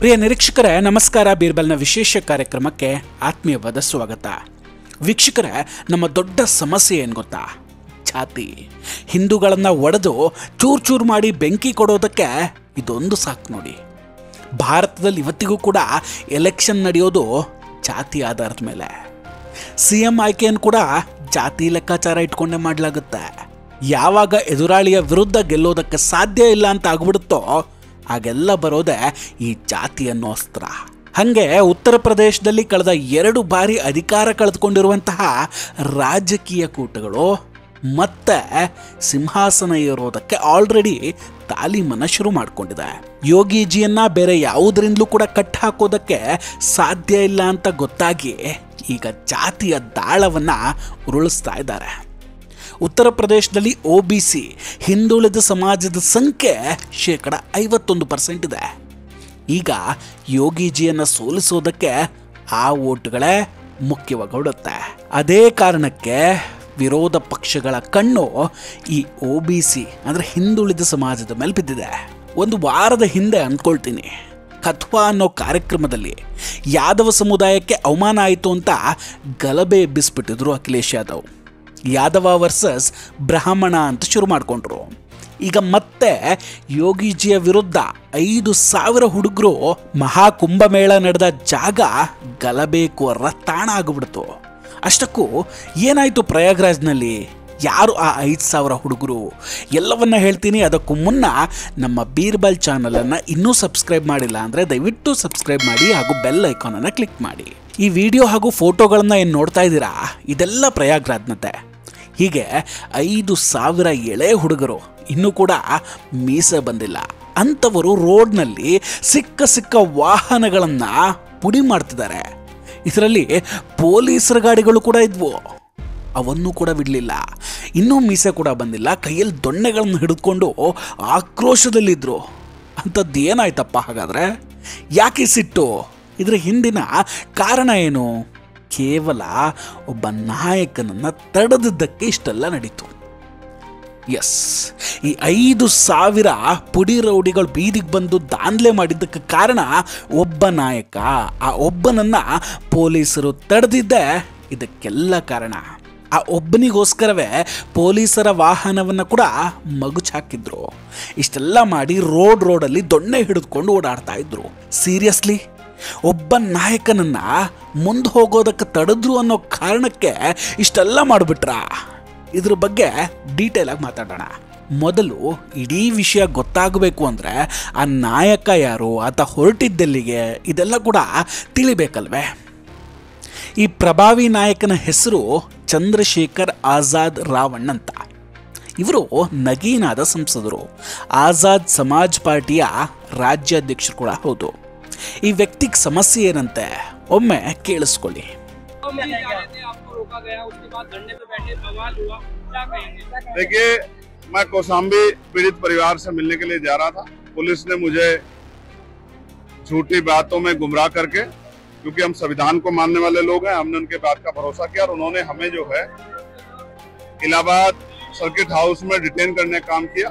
ಪ್ರಿಯ ನಿರೀಕ್ಷಕರೇ ನಮಸ್ಕಾರ. ಬೀರ್ಬಲ್ನ ವಿಶೇಷ ಕಾರ್ಯಕ್ರಮಕ್ಕೆ ಆತ್ಮೀಯವಾದ ಸ್ವಾಗತ. ವೀಕ್ಷಕರೇ, ನಮ್ಮ ದೊಡ್ಡ ಸಮಸ್ಯೆ ಏನು ಗೊತ್ತಾ? ಜಾತಿ. ಹಿಂದೂಗಳನ್ನು ಒಡೆದು ಚೂರು ಚೂರು ಮಾಡಿ ಬೆಂಕಿ ಕೊಡೋದಕ್ಕೆ ಇದೊಂದು ಸಾಕು ನೋಡಿ. ಭಾರತದಲ್ಲಿ ಇವತ್ತಿಗೂ ಕೂಡ ಎಲೆಕ್ಷನ್ ನಡೆಯೋದು ಜಾತಿ ಆಧಾರದ ಮೇಲೆ. CM ಆಯ್ಕೆಯನ್ನು ಕೂಡ ಜಾತಿ ಲೆಕ್ಕಾಚಾರ ಇಟ್ಕೊಂಡೇ ಮಾಡಲಾಗುತ್ತೆ. ಯಾವಾಗ ಎದುರಾಳಿಯ ವಿರುದ್ಧ ಗೆಲ್ಲೋದಕ್ಕೆ ಸಾಧ್ಯ ಇಲ್ಲ ಅಂತ ಆಗ್ಬಿಡುತ್ತೋ ಹಾಗೆಲ್ಲ ಬರೋದೇ ಈ ಜಾತಿ ಅನ್ನೋ ಅಸ್ತ್ರ. ಹಾಗೆ ಉತ್ತರ ಪ್ರದೇಶದಲ್ಲಿ ಕಳೆದ 2 ಬಾರಿ ಅಧಿಕಾರ ಕಳೆದುಕೊಂಡಿರುವಂತಹ ರಾಜಕೀಯ ಕೂಟಗಳು ಮತ್ತೆ ಸಿಂಹಾಸನ ಏರೋದಕ್ಕೆ ಆಲ್ರೆಡಿ ತಾಲೀಮನ್ನು ಶುರು ಮಾಡಿಕೊಂಡಿದೆ. ಯೋಗಿಜಿಯನ್ನ ಬೇರೆ ಯಾವುದರಿಂದಲೂ ಕೂಡ ಕಟ್ ಹಾಕೋದಕ್ಕೆ ಸಾಧ್ಯ ಇಲ್ಲ ಅಂತ ಗೊತ್ತಾಗಿ ಈಗ ಜಾತಿಯ ದಾಳವನ್ನು ಉರುಳಿಸ್ತಾ ಇದ್ದಾರೆ. ಉತ್ತರ ಪ್ರದೇಶದಲ್ಲಿ OBC ಹಿಂದುಳಿದ ಸಮಾಜದ ಸಂಖ್ಯೆ 51% ಇದೆ. ಈಗ ಯೋಗಿಜಿಯನ್ನು ಸೋಲಿಸೋದಕ್ಕೆ ಆ ವೋಟ್ಗಳೇ ಮುಖ್ಯವಾಗಿ ಹೊಡುತ್ತೆ. ಅದೇ ಕಾರಣಕ್ಕೆ ವಿರೋಧ ಪಕ್ಷಗಳ ಕಣ್ಣು ಈ OBC ಅಂದರೆ ಹಿಂದುಳಿದ ಸಮಾಜದ ಮೇಲೆ ಬಿದ್ದಿದೆ. ಒಂದು ವಾರದ ಹಿಂದೆ ಅಂದ್ಕೊಳ್ತೀನಿ, ಕಥ್ವಾ ಅನ್ನೋ ಕಾರ್ಯಕ್ರಮದಲ್ಲಿ ಯಾದವ ಸಮುದಾಯಕ್ಕೆ ಅವಮಾನ ಆಯಿತು ಅಂತ ಗಲಭೆ ಎಬ್ಬಿಸ್ಬಿಟ್ಟಿದ್ರು ಅಖಿಲೇಶ್ ಯಾದವ್. ಯಾದವ ವರ್ಸಸ್ ಬ್ರಾಹ್ಮಣ ಅಂತ ಶುರು ಮಾಡಿಕೊಂಡ್ರು. ಈಗ ಮತ್ತೆ ಯೋಗಿಜಿಯ ವಿರುದ್ಧ 5,000 ಹುಡುಗರು ಮಹಾಕುಂಭಮೇಳ ನಡೆದ ಜಾಗ ಗಲಭೆಕೋರರ ತಾಣ ಆಗಿಬಿಡ್ತು. ಅಷ್ಟಕ್ಕೂ ಏನಾಯಿತು ಪ್ರಯಾಗ್ರಾಜ್ನಲ್ಲಿ? ಯಾರು ಆ 5,000 ಹುಡುಗರು? ಎಲ್ಲವನ್ನ ಹೇಳ್ತೀನಿ. ಅದಕ್ಕೂ ಮುನ್ನ ನಮ್ಮ ಬೀರ್ಬಲ್ ಚಾನಲನ್ನು ಇನ್ನೂ ಸಬ್ಸ್ಕ್ರೈಬ್ ಮಾಡಿಲ್ಲ ಅಂದರೆ ದಯವಿಟ್ಟು ಸಬ್ಸ್ಕ್ರೈಬ್ ಮಾಡಿ ಹಾಗೂ ಬೆಲ್ ಐಕಾನನ್ನು ಕ್ಲಿಕ್ ಮಾಡಿ. ಈ ವಿಡಿಯೋ ಹಾಗೂ ಫೋಟೋಗಳನ್ನು ಏನು ನೋಡ್ತಾ ಇದ್ದೀರಾ, ಇದೆಲ್ಲ ಪ್ರಯಾಗ್ರಾಜ್ನತೆ. ಹೀಗೆ 5,000 ಎಳೆ ಹುಡುಗರು ಇನ್ನೂ ಕೂಡ ಮೀಸೆ ಬಂದಿಲ್ಲ. ಅಂಥವರು ರೋಡ್ನಲ್ಲಿ ಸಿಕ್ಕ ವಾಹನಗಳನ್ನು ಪುಡಿ ಮಾಡ್ತಿದ್ದಾರೆ. ಇದರಲ್ಲಿ ಪೊಲೀಸರ ಗಾಡಿಗಳು ಕೂಡ ಇದ್ವು, ಅವನ್ನು ಕೂಡ ಬಿಡಲಿಲ್ಲ. ಇನ್ನೂ ಮೀಸೆ ಕೂಡ ಬಂದಿಲ್ಲ. ಕೈಯಲ್ಲಿ ದೊಣ್ಣೆಗಳನ್ನು ಹಿಡಿದುಕೊಂಡು ಆಕ್ರೋಶದಲ್ಲಿದ್ದರು. ಅಂಥದ್ದು ಏನಾಯ್ತಪ್ಪ ಹಾಗಾದರೆ? ಯಾಕೆ ಸಿಟ್ಟು? ಇದರ ಹಿಂದಿನ ಕಾರಣ ಏನು? ಕೇವಲ ಒಬ್ಬ ನಾಯಕನನ್ನು ತಡೆದಿದ್ದಕ್ಕೆ ಇಷ್ಟೆಲ್ಲ ನಡೀತು. ಎಸ್, ಈ 5,000 ಪುಡಿ ರೌಡಿಗಳು ಬೀದಿಗೆ ಬಂದು ದಾಂಧಲೆ ಮಾಡಿದ್ದಕ್ಕೆ ಕಾರಣ ಒಬ್ಬ ನಾಯಕ. ಆ ಒಬ್ಬನನ್ನು ಪೊಲೀಸರು ತಡೆದಿದ್ದೇ ಇದಕ್ಕೆಲ್ಲ ಕಾರಣ. ಆ ಒಬ್ಬನಿಗೋಸ್ಕರವೇ ಪೊಲೀಸರ ವಾಹನವನ್ನು ಕೂಡ ಮಗುಚ್ ಹಾಕಿದ್ರು. ಇಷ್ಟೆಲ್ಲ ಮಾಡಿ ರೋಡಲ್ಲಿ ದೊಣ್ಣೆ ಹಿಡಿದುಕೊಂಡು ಓಡಾಡ್ತಾ ಇದ್ರು. ಸೀರಿಯಸ್ಲಿ, ಒಬ್ಬ ನಾಯಕನನ್ನ ಮುಂದೆ ಹೋಗೋದಕ್ಕೆ ತಡೆದ್ರು ಅನ್ನೋ ಕಾರಣಕ್ಕೆ ಇಷ್ಟೆಲ್ಲ ಮಾಡಿಬಿಟ್ರಾ? ಇದ್ರ ಬಗ್ಗೆ ಡೀಟೇಲ್ ಆಗಿ ಮಾತಾಡೋಣ. ಮೊದಲು ಇಡೀ ವಿಷಯ ಗೊತ್ತಾಗಬೇಕು ಅಂದರೆ ಆ ನಾಯಕ ಯಾರು, ಆತ ಹೊರಟಿದ್ದೆಲ್ಲಿಗೆ, ಇದೆಲ್ಲ ಕೂಡ ತಿಳಿಬೇಕಲ್ವೇ? ಈ ಪ್ರಭಾವಿ ನಾಯಕನ ಹೆಸರು ಚಂದ್ರಶೇಖರ್ ಆಜಾದ್ ರಾವಣ್ ಅಂತ. ಇವರು ನಗೀನಾದ ಸಂಸದರು, ಆಜಾದ್ ಸಮಾಜ್ ಪಾರ್ಟಿಯ ರಾಜ್ಯಾಧ್ಯಕ್ಷರು ಕೂಡ ಹೌದು. ಈ ವ್ಯಕ್ತಿಗೆ ಸಮಸ್ಯೆ ಏನಂತೆ ಒಮ್ಮೆ ಕೇಳಿಸ್ಕೊಳ್ಳಿ. देखिए, मैं कौशाम्बी पीड़ित परिवार से मिलने के लिए जा रहा था. पुलिस ने मुझे झूठी बातों में गुमराह करके, क्योंकि हम संविधान को मानने वाले लोग हैं, हमने उनके बात का भरोसा किया और उन्होंने हमें जो है इलाहाबाद सर्किट हाउस में डिटेन करने का काम किया.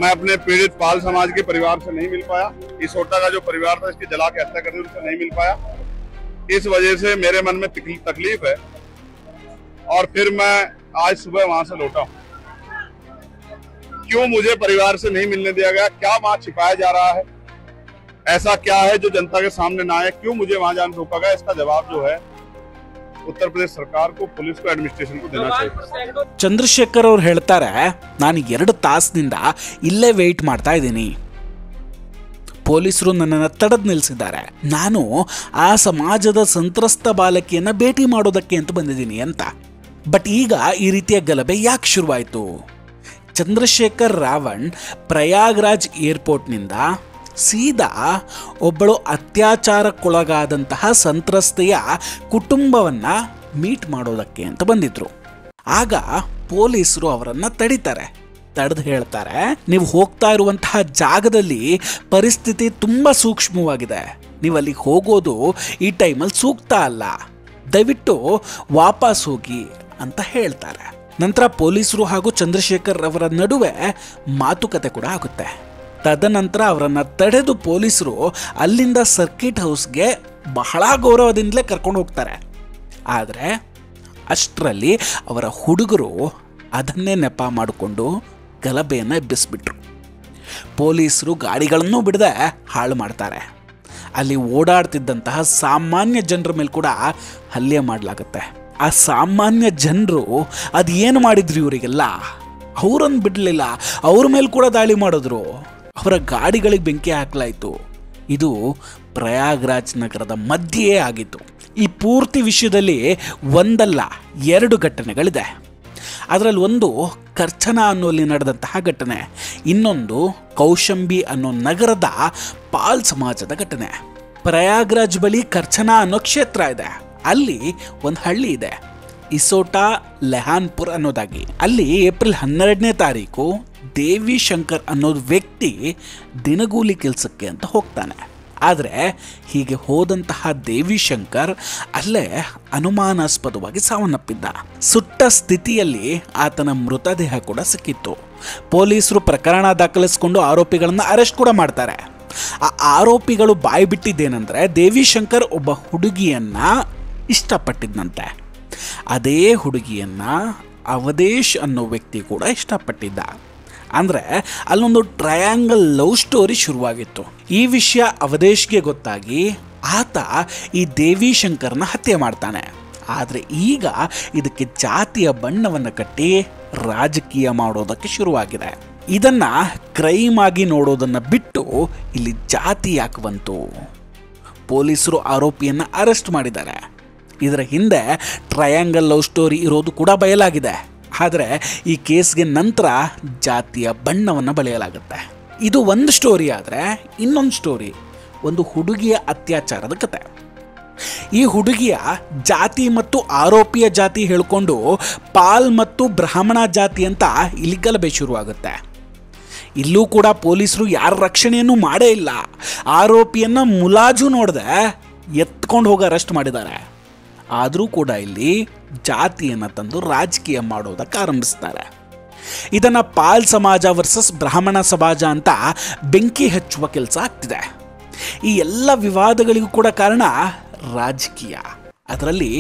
मैं अपने पीड़ित पाल समाज के परिवार से नहीं मिल पाया. इसोटा का जो परिवार था, इसकी जला के हत्या करने, उनसे नहीं मिल पाया. इस वजह से मेरे मन में तकलीफ है और फिर मैं आज सुबह वहां से लौटा हूं. क्यों मुझे परिवार से नहीं मिलने दिया गया? क्या वहां छिपाया जा रहा है? ऐसा क्या है जो जनता के सामने ना आए? क्यों मुझे वहां जाने रोका गया? इसका जवाब जो है उत्तर प्रदेश सरकार को, पुलिस को, एडमिनिस्ट्रेशन को देना चाहिए. ಚಂದ್ರಶೇಖರ್ ಅವ್ರು ಹೇಳ್ತಾರೆ, ನಾನು 2 ತಾಸಿನಿಂದ ಇಲ್ಲೇ ವೆಯ್ಟ್ ಮಾಡ್ತಾ ಇದ್ದೀನಿ. ಪೊಲೀಸರು ನನ್ನನ್ನು ತಡೆದು ನಿಲ್ಲಿಸಿದ್ದಾರೆ. ನಾನು ಆ ಸಮಾಜದ ಸಂತ್ರಸ್ತ ಬಾಲಕಿಯನ್ನು ಭೇಟಿ ಮಾಡೋದಕ್ಕೆ ಅಂತ ಬಂದಿದ್ದೀನಿ ಅಂತ. ಬಟ್ ಈಗ ಈ ರೀತಿಯ ಗಲಭೆ ಯಾಕೆ ಶುರುವಾಯಿತು? ಚಂದ್ರಶೇಖರ್ ರಾವಣ್ ಪ್ರಯಾಗ್ರಾಜ್ ಏರ್ಪೋರ್ಟ್ನಿಂದ ಸೀದಾ ಒಬ್ಬಳು ಅತ್ಯಾಚಾರಕ್ಕೊಳಗಾದಂತಹ ಸಂತ್ರಸ್ತೆಯ ಕುಟುಂಬವನ್ನು ಮೀಟ್ ಮಾಡೋದಕ್ಕೆ ಅಂತ ಬಂದಿದ್ರು. ಆಗ ಪೊಲೀಸರು ಅವರನ್ನು ತಡೆದು ಹೇಳ್ತಾರೆ, ನೀವು ಹೋಗ್ತಾ ಇರುವಂತಹ ಜಾಗದಲ್ಲಿ ಪರಿಸ್ಥಿತಿ ತುಂಬ ಸೂಕ್ಷ್ಮವಾಗಿದೆ, ನೀವು ಅಲ್ಲಿಗೆ ಹೋಗೋದು ಈ ಟೈಮಲ್ಲಿ ಸೂಕ್ತ ಅಲ್ಲ, ದಯವಿಟ್ಟು ವಾಪಸ್ ಹೋಗಿ ಅಂತ ಹೇಳ್ತಾರೆ. ನಂತರ ಪೊಲೀಸರು ಹಾಗೂ ಚಂದ್ರಶೇಖರ್ ಅವರ ನಡುವೆ ಮಾತುಕತೆ ಕೂಡ ಆಗುತ್ತೆ. ತದನಂತರ ಅವರನ್ನು ತಡೆದು ಪೊಲೀಸರು ಅಲ್ಲಿಂದ ಸರ್ಕಿಟ್ ಹೌಸ್ಗೆ ಬಹಳ ಗೌರವದಿಂದಲೇ ಕರ್ಕೊಂಡು ಹೋಗ್ತಾರೆ. ಆದರೆ ಅಷ್ಟರಲ್ಲಿ ಅವರ ಹುಡುಗರು ಅದನ್ನೇ ನೆಪ ಮಾಡಿಕೊಂಡು ಗಲಭೆಯನ್ನು ಎಬ್ಬಿಸ್ಬಿಟ್ರು. ಪೊಲೀಸರು ಗಾಡಿಗಳನ್ನು ಬಿಡದೆ ಹಾಳು ಮಾಡ್ತಾರೆ. ಅಲ್ಲಿ ಓಡಾಡ್ತಿದ್ದಂತಹ ಸಾಮಾನ್ಯ ಜನರ ಮೇಲೆ ಕೂಡ ಹಲ್ಲೆ ಮಾಡಲಾಗುತ್ತೆ. ಆ ಸಾಮಾನ್ಯ ಜನರು ಅದೇನು ಮಾಡಿದ್ರು ಇವರಿಗೆಲ್ಲ, ಅವರನ್ನು ಬಿಡಲಿಲ್ಲ, ಅವ್ರ ಮೇಲೆ ಕೂಡ ದಾಳಿ ಮಾಡಿದ್ರು. ಅವರ ಗಾಡಿಗಳಿಗೆ ಬೆಂಕಿ ಹಾಕಲಾಯಿತು. ಇದು ಪ್ರಯಾಗ್ರಾಜ್ ನಗರದ ಮಧ್ಯೆಯೇ ಆಗಿತ್ತು. ಈ ಪೂರ್ತಿ ವಿಷಯದಲ್ಲಿ ಒಂದಲ್ಲ 2 ಘಟನೆಗಳಿದೆ. ಅದರಲ್ಲಿ ಒಂದು ಕರ್ಚನಾ ಅನ್ನೋಲ್ಲಿ ನಡೆದಂತಹ ಘಟನೆ, ಇನ್ನೊಂದು ಕೌಶಂಬಿ ಅನ್ನೋ ನಗರದ ಪಾಲ್ ಸಮಾಜದ ಘಟನೆ. ಪ್ರಯಾಗ್ರಾಜ್ ಬಳಿ ಕರ್ಚನಾ ಅನ್ನೋ ಕ್ಷೇತ್ರ ಇದೆ. ಅಲ್ಲಿ ಒಂದು ಹಳ್ಳಿ ಇದೆ, ಇಸೋಟಾ ಲೆಹಾನ್ಪುರ್ ಅನ್ನೋದಾಗಿ. ಅಲ್ಲಿ ಏಪ್ರಿಲ್ 12ನೇ ತಾರೀಕು ದೇವಿ ಶಂಕರ್ ಅನ್ನೋದು ವ್ಯಕ್ತಿ ದಿನಗೂಲಿ ಕೆಲಸಕ್ಕೆ ಅಂತ ಹೋಗ್ತಾನೆ. ಆದರೆ ಹೀಗೆ ಹೋದಂತಹ ದೇವಿ ಶಂಕರ್ ಅಲ್ಲೇ ಅನುಮಾನಾಸ್ಪದವಾಗಿ ಸಾವನ್ನಪ್ಪಿದ್ದ. ಸುಟ್ಟ ಸ್ಥಿತಿಯಲ್ಲಿ ಆತನ ಮೃತದೇಹ ಕೂಡ ಸಿಕ್ಕಿತ್ತು. ಪೊಲೀಸರು ಪ್ರಕರಣ ದಾಖಲಿಸಿಕೊಂಡು ಆರೋಪಿಗಳನ್ನು ಅರೆಸ್ಟ್ ಕೂಡ ಮಾಡ್ತಾರೆ. ಆ ಆರೋಪಿಗಳು ಬಾಯಿ ಬಿಟ್ಟಿದ್ದೇನೆಂದರೆ ದೇವಿ ಶಂಕರ್ ಒಬ್ಬ ಹುಡುಗಿಯನ್ನ ಇಷ್ಟಪಟ್ಟಿದ್ದಂತೆ. ಅದೇ ಹುಡುಗಿಯನ್ನ ಅವಧೇಶ್ ಅನ್ನೋ ವ್ಯಕ್ತಿ ಕೂಡ ಇಷ್ಟಪಟ್ಟಿದ್ದ. ಅಂದರೆ ಅಲ್ಲೊಂದು ಟ್ರಯಾಂಗಲ್ ಲವ್ ಸ್ಟೋರಿ ಶುರುವಾಗಿತ್ತು. ಈ ವಿಷಯ ಅವಧೇಶ್ಗೆ ಗೊತ್ತಾಗಿ ಆತ ಈ ದೇವಿ ಶಂಕರ್ನ ಹತ್ಯೆ ಮಾಡ್ತಾನೆ. ಆದರೆ ಈಗ ಇದಕ್ಕೆ ಜಾತಿಯ ಬಣ್ಣವನ್ನು ಕಟ್ಟಿ ರಾಜಕೀಯ ಮಾಡೋದಕ್ಕೆ ಶುರುವಾಗಿದೆ. ಇದನ್ನು ಕ್ರೈಮ್ ಆಗಿ ನೋಡೋದನ್ನು ಬಿಟ್ಟು ಇಲ್ಲಿ ಜಾತಿ ಯಾಕೆ ಬಂತು? ಪೊಲೀಸರು ಆರೋಪಿಯನ್ನು ಅರೆಸ್ಟ್ ಮಾಡಿದ್ದಾರೆ. ಇದರ ಹಿಂದೆ ಟ್ರಯಾಂಗಲ್ ಲವ್ ಸ್ಟೋರಿ ಇರೋದು ಕೂಡ ಬಯಲಾಗಿದೆ. ಆದರೆ ಈ ಕೇಸ್ಗೆ ನಂತರ ಜಾತಿಯ ಬಣ್ಣವನ್ನು ಬಳಿಯಲಾಗುತ್ತೆ. ಇದು ಒಂದು ಸ್ಟೋರಿ. ಆದರೆ ಇನ್ನೊಂದು ಸ್ಟೋರಿ ಒಂದು ಹುಡುಗಿಯ ಅತ್ಯಾಚಾರದ ಕತೆ. ಈ ಹುಡುಗಿಯ ಜಾತಿ ಮತ್ತು ಆರೋಪಿಯ ಜಾತಿ ಹೇಳಿಕೊಂಡು ಪಾಲ್ ಮತ್ತು ಬ್ರಾಹ್ಮಣ ಜಾತಿ ಅಂತ ಇಲ್ಲಿ ಗಲಭೆ ಶುರುವಾಗುತ್ತೆ. ಇಲ್ಲೂ ಕೂಡ ಪೊಲೀಸರು ಯಾರ ರಕ್ಷಣೆಯನ್ನು ಮಾಡೇ ಇಲ್ಲ. ಆರೋಪಿಯನ್ನು ಮುಲಾಜು ನೋಡದೆ ಎತ್ಕೊಂಡು ಹೋಗಿ ಅರೆಸ್ಟ್ ಮಾಡಿದ್ದಾರೆ. ಆದರೂ ಕೂಡ ಇಲ್ಲಿ ಜಾತಿಯನ್ನು ತಂದು ರಾಜಕೀಯ ಮಾಡೋದಕ್ಕೆ ಆರಂಭಿಸ್ತಾರೆ. ಇದನ್ನು ಪಾಲ್ ಸಮಾಜ ವರ್ಸಸ್ ಬ್ರಾಹ್ಮಣ ಸಮಾಜ ಅಂತ ಬೆಂಕಿ ಹಚ್ಚುವ ಕೆಲಸ ಆಗ್ತಿದೆ. ಈ ಎಲ್ಲ ವಿವಾದಗಳಿಗೂ ಕೂಡ ಕಾರಣ ರಾಜಕೀಯ. ಅದರಲ್ಲಿ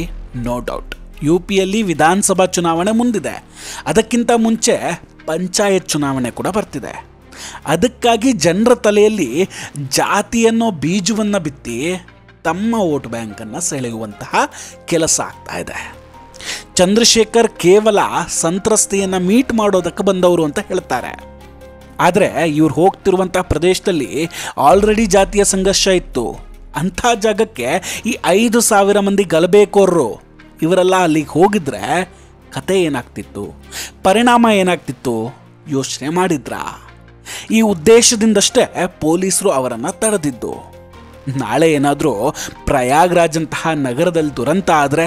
ನೋ ಡೌಟ್ UPಯಲ್ಲಿ ವಿಧಾನಸಭಾ ಚುನಾವಣೆ ಮುಂದಿದೆ. ಅದಕ್ಕಿಂತ ಮುಂಚೆ ಪಂಚಾಯತ್ ಚುನಾವಣೆ ಕೂಡ ಬರ್ತಿದೆ. ಅದಕ್ಕಾಗಿ ಜನರ ತಲೆಯಲ್ಲಿ ಜಾತಿಯನ್ನೋ ಬೀಜವನ್ನು ಬಿತ್ತಿ ತಮ್ಮ ವೋಟ್ ಬ್ಯಾಂಕನ್ನು ಸೆಳೆಯುವಂತಹ ಕೆಲಸ ಆಗ್ತಾ ಇದೆ. ಚಂದ್ರಶೇಖರ್ ಕೇವಲ ಸಂತ್ರಸ್ತೆಯನ್ನು ಮೀಟ್ ಮಾಡೋದಕ್ಕೆ ಬಂದವರು ಅಂತ ಹೇಳ್ತಾರೆ. ಆದರೆ ಇವ್ರು ಹೋಗ್ತಿರುವಂತಹ ಪ್ರದೇಶದಲ್ಲಿ ಆಲ್ರೆಡಿ ಜಾತಿಯ ಸಂಘರ್ಷ ಇತ್ತು. ಅಂಥ ಜಾಗಕ್ಕೆ ಈ 5,000 ಮಂದಿ ಗಲಭೆಕೋರರು ಇವರೆಲ್ಲ ಅಲ್ಲಿಗೆ ಹೋಗಿದ್ರೆ ಕತೆ ಏನಾಗ್ತಿತ್ತು, ಪರಿಣಾಮ ಏನಾಗ್ತಿತ್ತು ಯೋಚನೆ ಮಾಡಿದ್ರಾ? ಈ ಉದ್ದೇಶದಿಂದಷ್ಟೇ ಪೊಲೀಸರು ಅವರನ್ನು ತಡೆದಿದ್ದು. ನಾಳೆ ಏನಾದರೂ ಪ್ರಯಾಗ್ರಾಜ್ ಅಂತಹ ನಗರದಲ್ಲಿ ದುರಂತ ಆದರೆ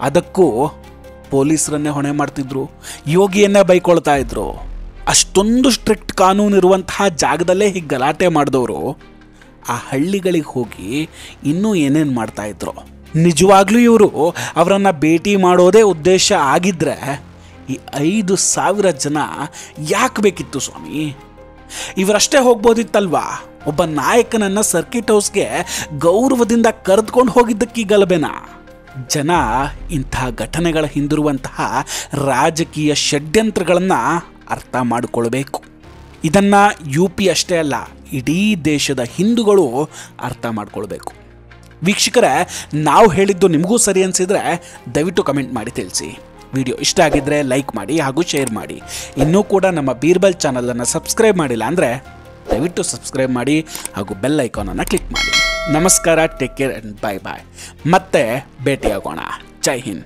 ಅದಕ್ಕೂ ಪೊಲೀಸರನ್ನೇ ಹೊಣೆ ಮಾಡ್ತಿದ್ರು, ಯೋಗಿಯನ್ನೇ ಬೈಕೊಳ್ತಾ ಇದ್ರು. ಅಷ್ಟೊಂದು ಸ್ಟ್ರಿಕ್ಟ್ ಕಾನೂನು ಇರುವಂತಹ ಜಾಗದಲ್ಲೇ ಹೀಗೆ ಗಲಾಟೆ ಮಾಡಿದವರು ಆ ಹಳ್ಳಿಗಳಿಗೆ ಹೋಗಿ ಇನ್ನೂ ಏನೇನು ಮಾಡ್ತಾಯಿದ್ರು. ನಿಜವಾಗ್ಲೂ ಇವರು ಅವರನ್ನು ಭೇಟಿ ಮಾಡೋದೇ ಉದ್ದೇಶ ಆಗಿದ್ದರೆ ಈ 5,000 ಜನ ಯಾಕೆ ಬೇಕಿತ್ತು ಸ್ವಾಮಿ? ಇವರಷ್ಟೇ ಹೋಗ್ಬೋದಿತ್ತಲ್ವಾ? ಒಬ್ಬ ನಾಯಕನನ್ನು ಸರ್ಕಿಟ್ ಹೌಸ್ಗೆ ಗೌರವದಿಂದ ಕರೆದುಕೊಂಡು ಹೋಗಿದ್ದಕ್ಕೆ ಗಲಭೆನ. ಜನ ಇಂಥ ಘಟನೆಗಳ ಹಿಂದಿರುವಂತಹ ರಾಜಕೀಯ ಷಡ್ಯಂತ್ರಗಳನ್ನು ಅರ್ಥ ಮಾಡಿಕೊಳ್ಬೇಕು. ಇದನ್ನು UP ಅಷ್ಟೇ ಅಲ್ಲ, ಇಡೀ ದೇಶದ ಹಿಂದೂಗಳು ಅರ್ಥ ಮಾಡ್ಕೊಳ್ಬೇಕು. ವೀಕ್ಷಕರೇ, ನಾವು ಹೇಳಿದ್ದು ನಿಮಗೂ ಸರಿ ಅನಿಸಿದರೆ ದಯವಿಟ್ಟು ಕಮೆಂಟ್ ಮಾಡಿ ತಿಳಿಸಿ. ವಿಡಿಯೋ ಇಷ್ಟ ಆಗಿದ್ದರೆ ಲೈಕ್ ಮಾಡಿ ಹಾಗೂ ಶೇರ್ ಮಾಡಿ. ಇನ್ನೂ ಕೂಡ ನಮ್ಮ ಬೀರ್ಬಲ್ ಚಾನಲನ್ನು ಸಬ್ಸ್ಕ್ರೈಬ್ ಮಾಡಿಲ್ಲ ಅಂದರೆ ದಯವಿಟ್ಟು ಸಬ್ಸ್ಕ್ರೈಬ್ ಮಾಡಿ ಹಾಗೂ ಬೆಲ್ ಐಕಾನನ್ನು ಕ್ಲಿಕ್ ಮಾಡಿ. ನಮಸ್ಕಾರ, ಟೇಕ್ ಕೇರ್ ಆ್ಯಂಡ್ ಬಾಯ್ ಬಾಯ್. ಮತ್ತೆ ಭೇಟಿಯಾಗೋಣ. ಜೈ ಹಿಂದ್.